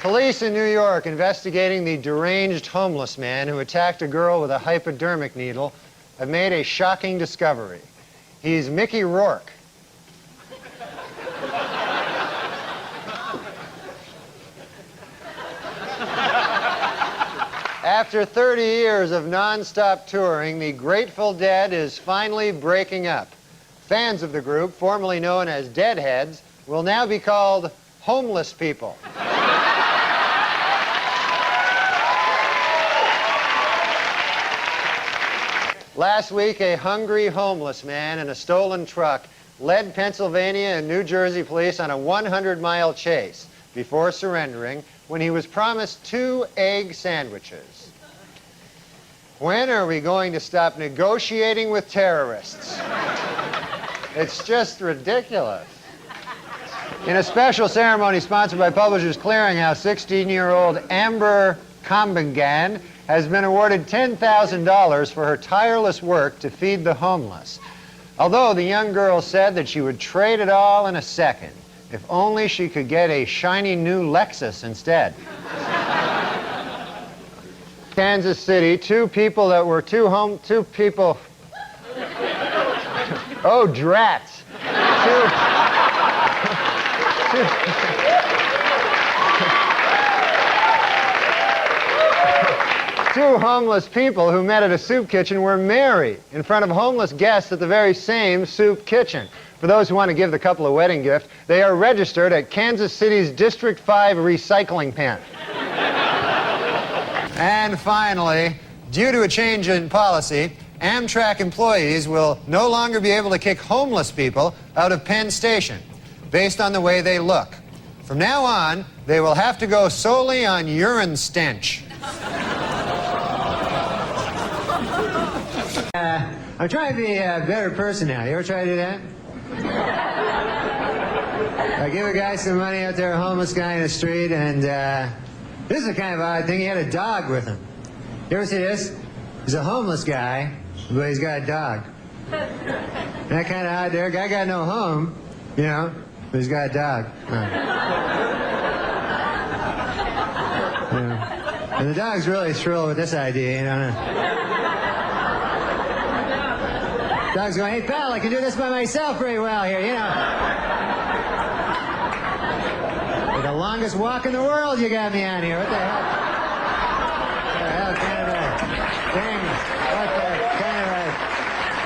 Police in New York investigating the deranged homeless man who attacked a girl with a hypodermic needle have made a shocking discovery. He's Mickey Rourke. After 30 years of non-stop touring, the Grateful Dead is finally breaking up. Fans of the group, formerly known as Deadheads, will now be called homeless people. Last week, a hungry homeless man in a stolen truck led Pennsylvania and New Jersey police on a 100-mile chase before surrendering when he was promised 2 egg sandwiches. When are we going to stop negotiating with terrorists? It's just ridiculous. In a special ceremony sponsored by Publishers Clearinghouse, 16-year-old Amber Combingan has been awarded $10,000 for her tireless work to feed the homeless. Although the young girl said that she would trade it all in a second, if only she could get a shiny new Lexus instead. Kansas City, two people. Oh, drats. Two homeless people who met at a soup kitchen were married in front of homeless guests at the very same soup kitchen. For those who want to give the couple a wedding gift, they are registered at Kansas City's District 5 recycling plant. And finally, due to a change in policy, Amtrak employees will no longer be able to kick homeless people out of Penn Station based on the way they look. From now on, they will have to go solely on urine stench. I'm trying to be a better person now. You ever try to do that? I give a guy some money out there, a homeless guy in the street, and this is a kind of odd thing. He had a dog with him. You ever see this? He's a homeless guy, but he's got a dog. That kind of odd there. Guy got no home, you know, but he's got a dog. Yeah. And the dog's really thrilled with this idea, you know. Dog's going, hey, pal, I can do this by myself pretty well here, you know. For the longest walk in the world you got me on here. What the hell? What the hell kind of a thing?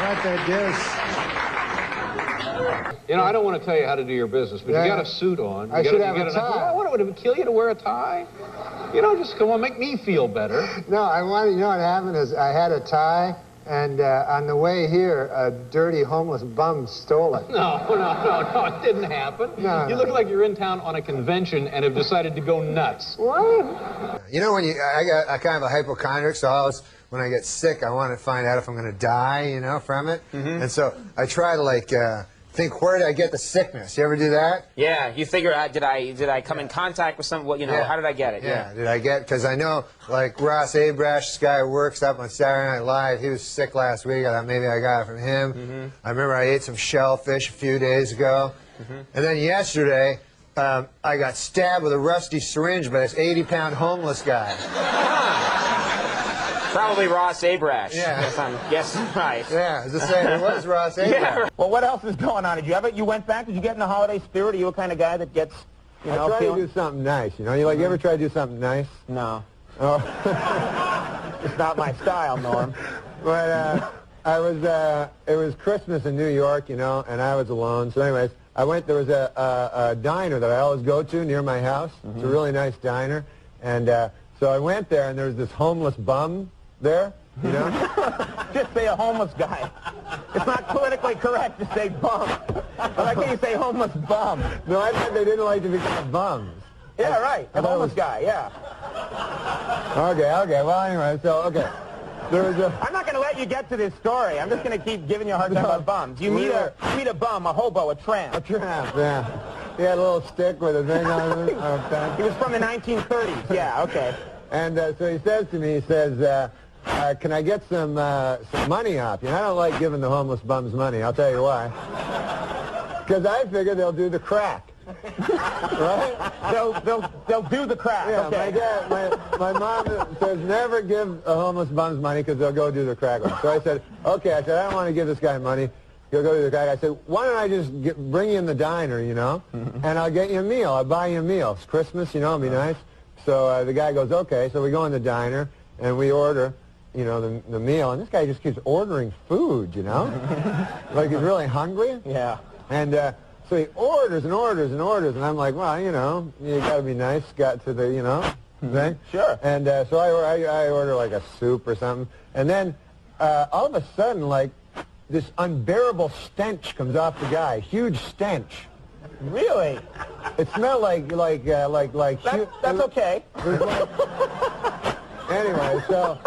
What the deuce? You know, I don't want to tell you how to do your business, but you got a suit on. I should have a tie. What, would it kill you to wear a tie? You know, just come on, make me feel better. No, I wanted, you know what happened is I had a tie. And on the way here, a dirty homeless bum stole it. No, it didn't happen. No, you look like you're in town on a convention and have decided to go nuts. What? You know, when I got kind of a hypochondriac, so I always, when I get sick, I want to find out if I'm going to die, you know, from it. Mm-hmm. And so I try to, like, think, where did I get the sickness? You ever do that? Yeah, you figure out, did I come in contact with some, you know, how did I get it? Yeah, did I get, because I know, like, Ross Abrash, this guy who works up on Saturday Night Live, he was sick last week. I thought maybe I got it from him. Mm-hmm. I remember I ate some shellfish a few days ago. Mm-hmm. And then yesterday, I got stabbed with a rusty syringe by this 80-pound homeless guy. Probably Ross Abrash. Yeah. If I'm guessing right. Yeah, as I say, it was Ross Abrash. Yeah. Well, what else is going on? You went back? Did you get in the holiday spirit? Are you a kind of guy that gets, you know, I try to do something nice, you know? You ever try to do something nice? No. Oh. It's not my style, Norm. But it was Christmas in New York, you know, and I was alone. So anyways, there was a diner that I always go to near my house. Mm-hmm. It's a really nice diner. And so I went there, and there was this homeless bum there, you know? Just say a homeless guy. It's not politically correct to say bum. But I can't say homeless bum. No, I thought they didn't like to be called bums. Yeah, right. A homeless guy, yeah. Okay. Well, anyway, okay. There was I'm not going to let you get to this story. I'm just going to keep giving you a hard time about bums. You meet a bum, a hobo, a tramp. A tramp, yeah. He had a little stick with a thing on it. He was from the 1930s. Yeah, okay. And so he says to me, can I get some money off you? And I don't like giving the homeless bums money. I'll tell you why. Because I figure they'll do the crack. Right? They'll do the crack. Yeah, Okay. my mom says never give a homeless bums money because they'll go do the crack one. So I said, okay, I don't want to give this guy money. He'll go do the crack. I said, why don't I just bring you in the diner, you know, and I'll get you a meal. I'll buy you a meal. It's Christmas, you know, it'll be nice. So the guy goes, okay. So we go in the diner and we order, you know, the meal. And this guy just keeps ordering food, you know, like he's really hungry. Yeah. And so he orders and orders and orders, and I'm like, well, you know, you got to be nice, got to the, you know, thing. Sure. And so I order like a soup or something, and then all of a sudden, like, this unbearable stench comes off the guy, huge stench. Really? It smelled like. That's okay. It was like, anyway, so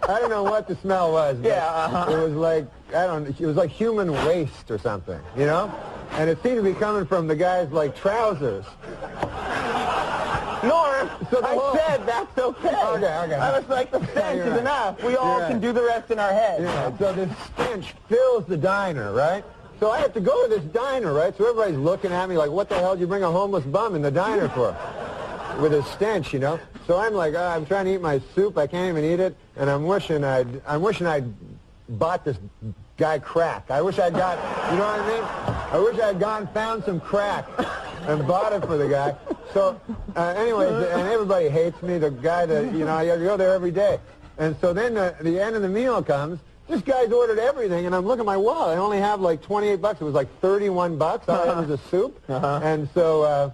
I don't know what the smell was. But Yeah, it was like, it was like human waste or something, you know? And it seemed to be coming from the guy's, like, trousers. Norm, So I said that's okay. Okay. I was like, the stench you're is right. enough. We all You're can right. do the rest in our heads. Yeah, so this stench fills the diner, right? So I have to go to this diner, right? So everybody's looking at me like, what the hell did you bring a homeless bum in the diner for? With a stench, you know? So I'm like, I'm trying to eat my soup. I can't even eat it. And I'm wishing I'd bought this guy crack. I wish I'd got, you know what I mean? I wish I'd gone and found some crack and bought it for the guy. So anyways, and everybody hates me. The guy that, you know, I go there every day. And so then the end of the meal comes. This guy's ordered everything, and I'm looking at my wallet. I only have like 28 bucks. It was like 31 bucks. All I had was a soup. And so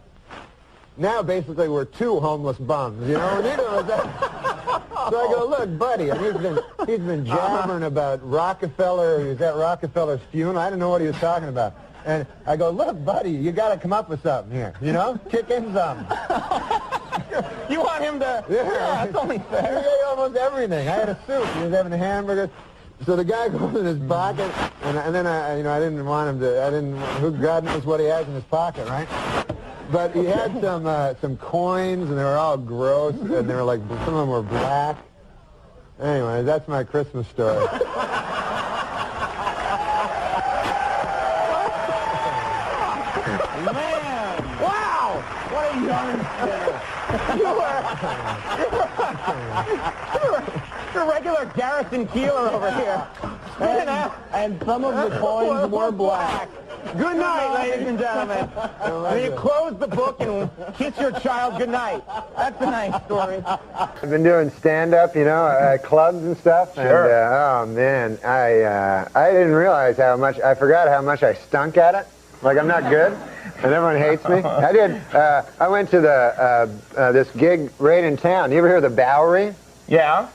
now basically we're two homeless bums, you know? Neither of us. So I go, look, buddy, and he's been jabbering about Rockefeller. He was at Rockefeller's funeral. I didn't know what he was talking about. And I go, look, buddy, you got to come up with something here, you know? Kick in something. You want him to? Yeah, that's only fair. He ate almost everything. I had a soup. He was having a hamburger. So the guy goes in his pocket, and then I didn't want him to. Who God knows what he has in his pocket, right? But he had some coins, and they were all gross, and they were like, some of them were black. Anyway, that's my Christmas story. Man, wow! What a yarn spinner. You're a regular Garrison Keeler over here. And some of the coins were black. Good night, ladies and gentlemen. And you close the book and kiss your child good night. That's a nice story. I've been doing stand-up, you know, at clubs and stuff. Sure. And, oh, man, I didn't realize I forgot how much I stunk at it. Like, I'm not good, and everyone hates me. I went to this gig right in town. You ever hear of the Bowery? Yeah,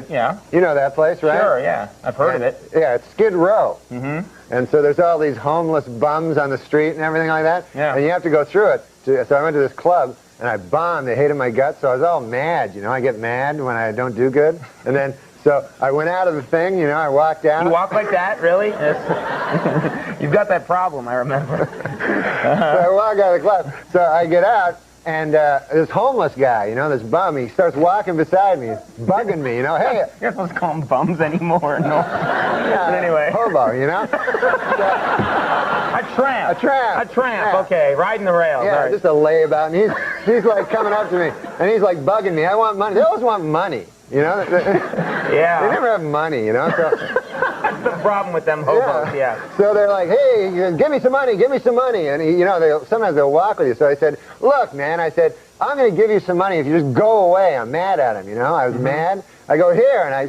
yeah. You know that place, right? Sure, yeah. I've heard of it. Yeah, it's Skid Row. Mm-hmm. And so there's all these homeless bums on the street and everything like that. Yeah. And you have to go through it. So I went to this club, and I bombed. They hated my guts, so I was all mad. You know, I get mad when I don't do good. And then, so I went out of the thing, you know, I walked out. You walk like that, really? Yes. You've got that problem, I remember. So I walk out of the club. So I get out, and this homeless guy, you know, this bum, he starts walking beside me, bugging me, you know, hey. You're not supposed to call them bums anymore, no. Yeah, But anyway. Hobo, you know? A tramp. A tramp. A tramp, Yeah. okay. Riding the rails. Yeah, All right. just a layabout, and he's like coming up to me, and he's like bugging me. I want money. They always want money, you know? Yeah. They never have money, you know? So, That's the problem with them hobos, yeah. So they're like, hey, give me some money, give me some money. And, you know, sometimes they'll walk with you. So I said, look, man, I said, I'm going to give you some money if you just go away. I'm mad at him, you know? I was mad. I go, here, and I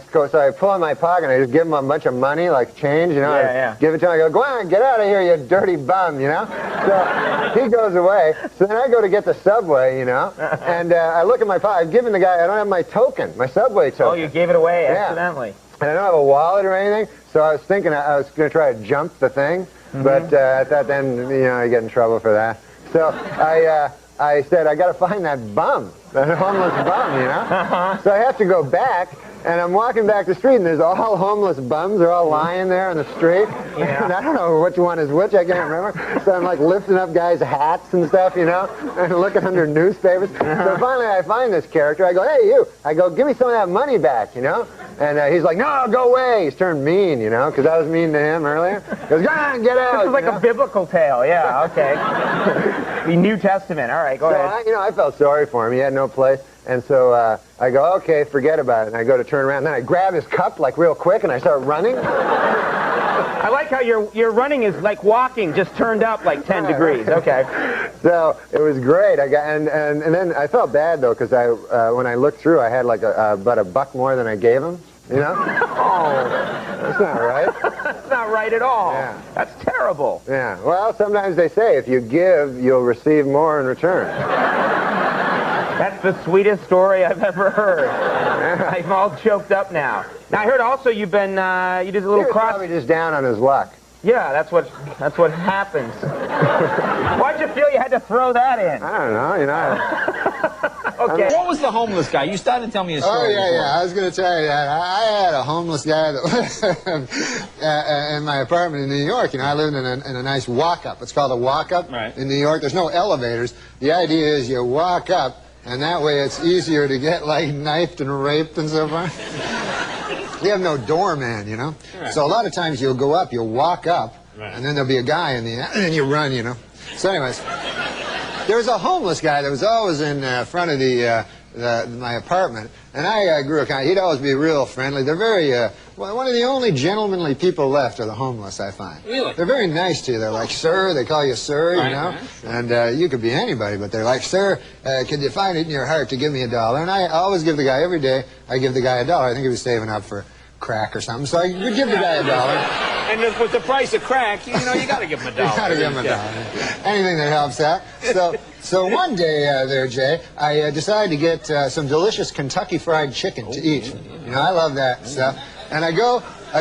pull in my pocket, and I just give him a bunch of money, like change, you know? Yeah. Give it to him. I go on, get out of here, you dirty bum, you know? So he goes away. So then I go to get the subway, you know? And I look at my pocket. I've given the guy, I don't have my token, my subway token. Oh, you gave it away Yeah. accidentally. And I don't have a wallet or anything, so I was thinking I was going to try to jump the thing, but I thought then, you know, I get in trouble for that. So I said, I got to find that bum, that homeless bum, you know? So I have to go back, and I'm walking back the street, and there's all homeless bums. They're all lying there on the street. Yeah. And I don't know which one is which. I can't remember. So I'm like lifting up guys' hats and stuff, you know, and looking under newspapers. So finally I find this character. I go, hey, you. I go, give me some of that money back, you know? And he's like, no, go away. He's turned mean, you know, because I was mean to him earlier. He goes, go on, get out. This is like a biblical tale. Yeah, okay. The New Testament. All right, go ahead. I felt sorry for him. He had no place. And so I go, okay, forget about it. And I go to turn around. And then I grab his cup, like, real quick, and I start running. I like how your running is like walking, just turned up like 10 degrees. Okay. So it was great. And then I felt bad, though, because when I looked through, I had like about $1 more than I gave him, you know? Oh, that's not right. That's not right at all. Yeah. That's terrible. Yeah. Well, sometimes they say if you give, you'll receive more in return. That's the sweetest story I've ever heard. I'm all choked up now. Now, I heard also you've been, you did a little cross... Probably just down on his luck. Yeah, that's what happens. Why'd you feel you had to throw that in? I don't know, you know. Okay. What was the homeless guy? You started to tell me a story. Oh, yeah, before. I was going to tell you that. I had a homeless guy that in my apartment in New York. You know, I lived in a nice walk-up. It's called a walk-up in New York. There's no elevators. The idea is you walk up, and that way it's easier to get, like, knifed and raped and so forth. We have no doorman, you know. Right. So a lot of times you'll go up, you'll walk up, and then there'll be a guy in the end, and then you run, you know. So anyways, there was a homeless guy that was always in front of my apartment, and I grew a kind. He'd always be real friendly. They're very one of the only gentlemanly people left are the homeless, I find. Really? They're very nice to you. They're like, sir. They call you sir, you know. And you could be anybody, but they're like, sir, could you find it in your heart to give me $1? And I always give the guy, every day, I give the guy $1. I think he was saving up for crack or something, so I would give the guy $1. And with the price of crack, you know, you got to give him $1. You got to give him $1. Anything that helps out. So one day there, Jay, I decided to get some delicious Kentucky Fried Chicken to eat. You know, I love that stuff. And I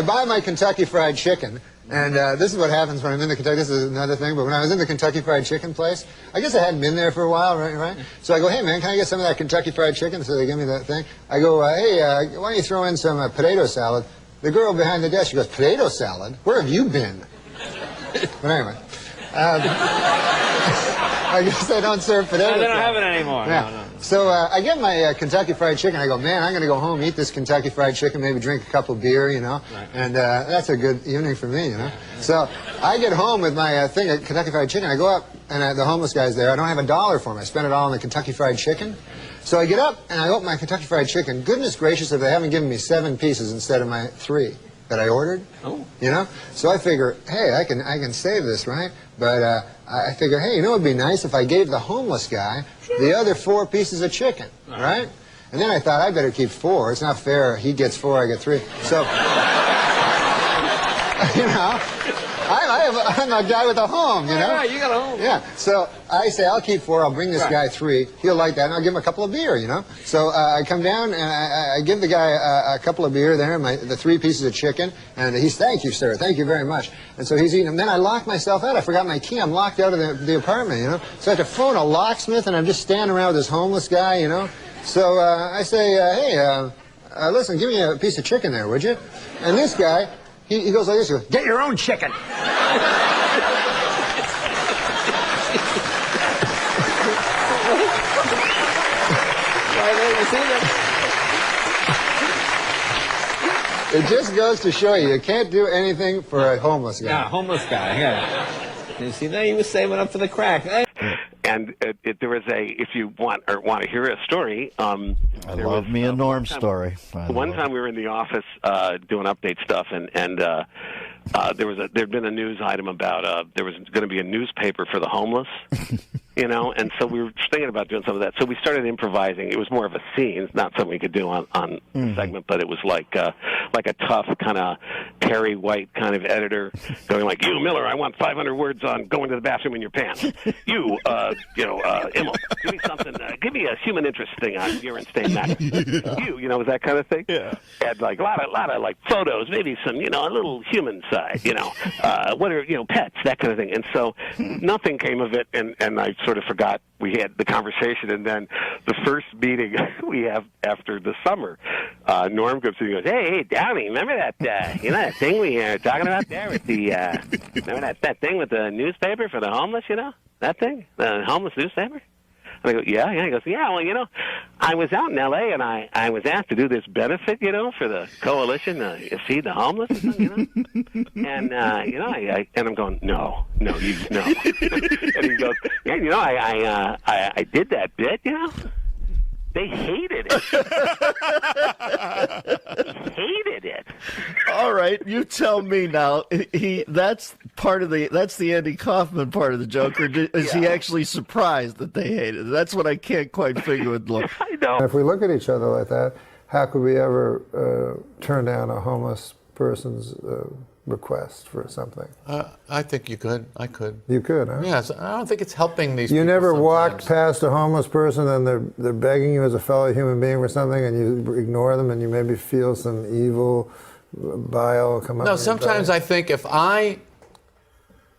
buy my Kentucky Fried Chicken, and this is what happens when I'm in the Kentucky. This is another thing, but when I was in the Kentucky Fried Chicken place, I guess I hadn't been there for a while, right? So I go, hey, man, can I get some of that Kentucky Fried Chicken? So they give me that thing. I go, hey, why don't you throw in some potato salad? The girl behind the desk, she goes, potato salad? Where have you been? But anyway. I guess they don't serve potato salad. They don't have it anymore. Yeah. No. So I get my Kentucky Fried Chicken. I go, man, I'm going to go home, eat this Kentucky Fried Chicken, maybe drink a couple beer, you know. Right. And that's a good evening for me, you know. So I get home with my thing of Kentucky Fried Chicken. I go up, and the homeless guy's there. I don't have $1 for him. I spent it all on the Kentucky Fried Chicken. So I get up, and I open my Kentucky Fried Chicken. Goodness gracious, if they haven't given me 7 pieces instead of my 3 that I ordered. Oh. You know? So I figure, hey, I can save this, right? But I figure, hey, you know what would be nice if I gave the homeless guy the other 4 pieces of chicken, right? And then I thought, I better keep 4. It's not fair. He gets 4, I get 3. So, you know, I'm a guy with a home, you know? Right, you got a home. Yeah. So I say, I'll keep 4. I'll bring this guy 3. He'll like that, and I'll give him a couple of beer, you know? So I come down, and I give the guy a couple of beer there, the 3 pieces of chicken, and he's, thank you, sir. Thank you very much. And so he's eating them. Then I lock myself out. I forgot my key. I'm locked out of the apartment, you know? So I have to phone a locksmith, and I'm just standing around with this homeless guy, you know? So I say, hey, listen, give me a piece of chicken there, would you? And this guy, he goes like this, he goes, get your own chicken. It just goes to show you can't do anything for a homeless guy. Yeah, homeless guy, yeah. You see, there he was saving up for the crack. And there was if you want to hear a story. I love me a Norm story. One time we were in the office doing update stuff, and there'd been a news item about there was going to be a newspaper for the homeless. You know, and so we were thinking about doing some of that. So we started improvising. It was more of a scene, not something we could do on the segment, but it was like a tough kind of Perry White kind of editor going like, you, Miller, I want 500 words on going to the bathroom in your pants. You, Immel, give me something, give me a human interest thing on urine stain magazine. You know, that kind of thing. Yeah. And like a lot of like photos, maybe some, you know, a little human side, you know, what are, you know, pets, that kind of thing. And so nothing came of it, and I sort of forgot we had the conversation, and then the first meeting we have after the summer, Norm comes in and goes, hey, Downey, remember that, you know, that thing we were talking about there with the, remember that thing with the newspaper for the homeless, you know, that thing, the homeless newspaper? And I go, yeah, yeah. He goes, yeah, well, you know, I was out in L.A. and I was asked to do this benefit, you know, for the coalition to feed the homeless, and stuff, you know. And you know, and I'm going, no. And he goes, yeah, you know, I did that bit, you know. They hated it. Hated it. All right, you tell me now. That's the Andy Kaufman part of the joke, or is he actually surprised that they hated it? That's what I can't quite figure with. Look, I know. If we look at each other like that, how could we ever turn down a homeless person's request for something? I think you could. I could. You could, huh? Yes. I don't think it's helping these You people never sometimes. walked past a homeless person and they're begging you as a fellow human being for something, and you ignore them, and you maybe feel some evil bile come up? No, sometimes I think if I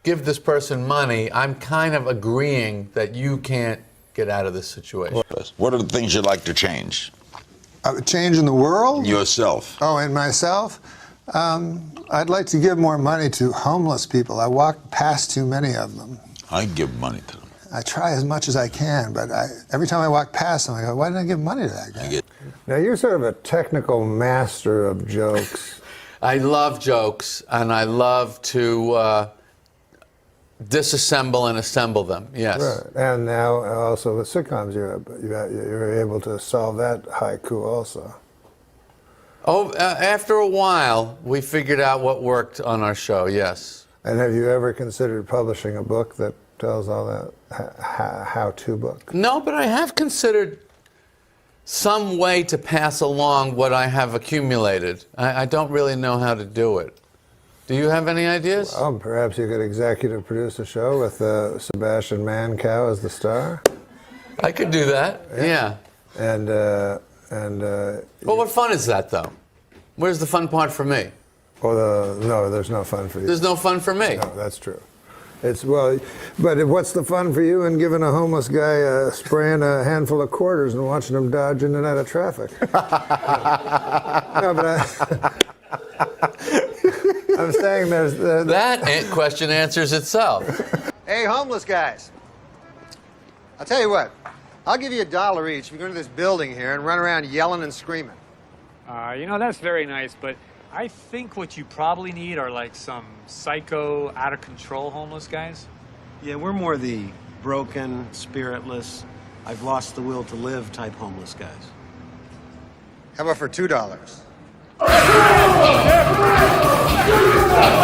give this person money, I'm kind of agreeing that you can't get out of this situation. What are the things you'd like to change? Change in the world? Yourself. Oh, and myself? I'd like to give more money to homeless people. I walk past too many of them. I give money to them. I try as much as I can, but every time I walk past them, I go, why didn't I give money to that guy? Now, you're sort of a technical master of jokes. I love jokes, and I love to disassemble and assemble them, yes. Right. And now also with sitcoms, you're able to solve that haiku also. Oh, after a while, we figured out what worked on our show, yes. And have you ever considered publishing a book that tells all that how-to book? No, but I have considered some way to pass along what I have accumulated. I don't really know how to do it. Do you have any ideas? Well, perhaps you could executive produce a show with Sebastian Mancow as the star. I could do that, yeah. And well, what fun is that, though? Where's the fun part for me? no, there's no fun for you. There's no fun for me. No, that's true. But what's the fun for you in giving a homeless guy spraying a handful of quarters and watching him dodge in and out of traffic? No, but I'm saying there's... That question answers itself. Hey, homeless guys. I'll tell you what. I'll give you $1 each if you go into this building here and run around yelling and screaming. You know, that's very nice, but I think what you probably need are like some psycho, out-of-control homeless guys. Yeah, we're more the broken, spiritless, I've lost the will to live type homeless guys. How about for $2?